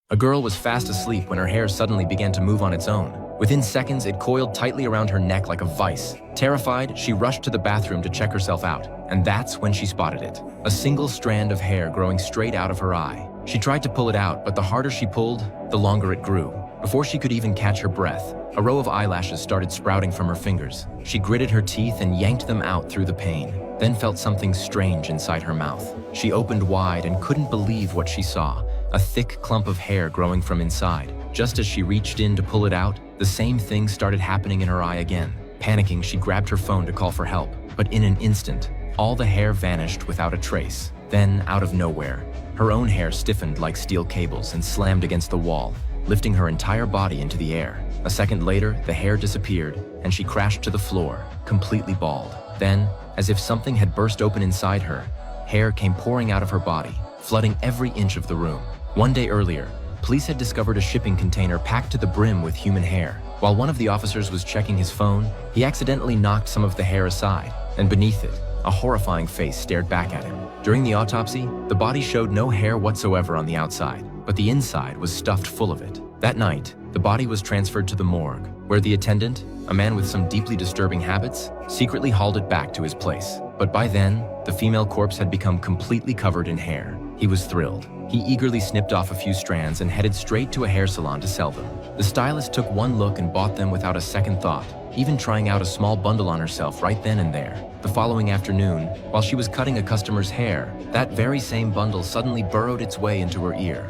A girl was fast asleep when her hair suddenly began to move on its own. Within seconds, it coiled tightly around her neck like a vice. Terrified, she rushed to the bathroom to check herself out, and that's when she spotted it. A single strand of hair growing straight out of her eye. She tried to pull it out, but the harder she pulled, the longer it grew. Before she could even catch her breath, a row of eyelashes started sprouting from her fingers. She gritted her teeth and yanked them out through the pain, then felt something strange inside her mouth. She opened wide and couldn't believe what she saw. A thick clump of hair growing from inside. Just as she reached in to pull it out, the same thing started happening in her eye again. Panicking, she grabbed her phone to call for help. But in an instant, all the hair vanished without a trace. Then, out of nowhere, her own hair stiffened like steel cables and slammed against the wall, lifting her entire body into the air. A second later, the hair disappeared, and she crashed to the floor, completely bald. Then, as if something had burst open inside her, hair came pouring out of her body, flooding every inch of the room. One day earlier, police had discovered a shipping container packed to the brim with human hair. While one of the officers was checking his phone, he accidentally knocked some of the hair aside, and beneath it, a horrifying face stared back at him. During the autopsy, the body showed no hair whatsoever on the outside, but the inside was stuffed full of it. That night, the body was transferred to the morgue, where the attendant, a man with some deeply disturbing habits, secretly hauled it back to his place. But by then, the female corpse had become completely covered in hair. He was thrilled. He eagerly snipped off a few strands and headed straight to a hair salon to sell them. The stylist took one look and bought them without a second thought, even trying out a small bundle on herself right then and there. The following afternoon, while she was cutting a customer's hair, that very same bundle suddenly burrowed its way into her ear.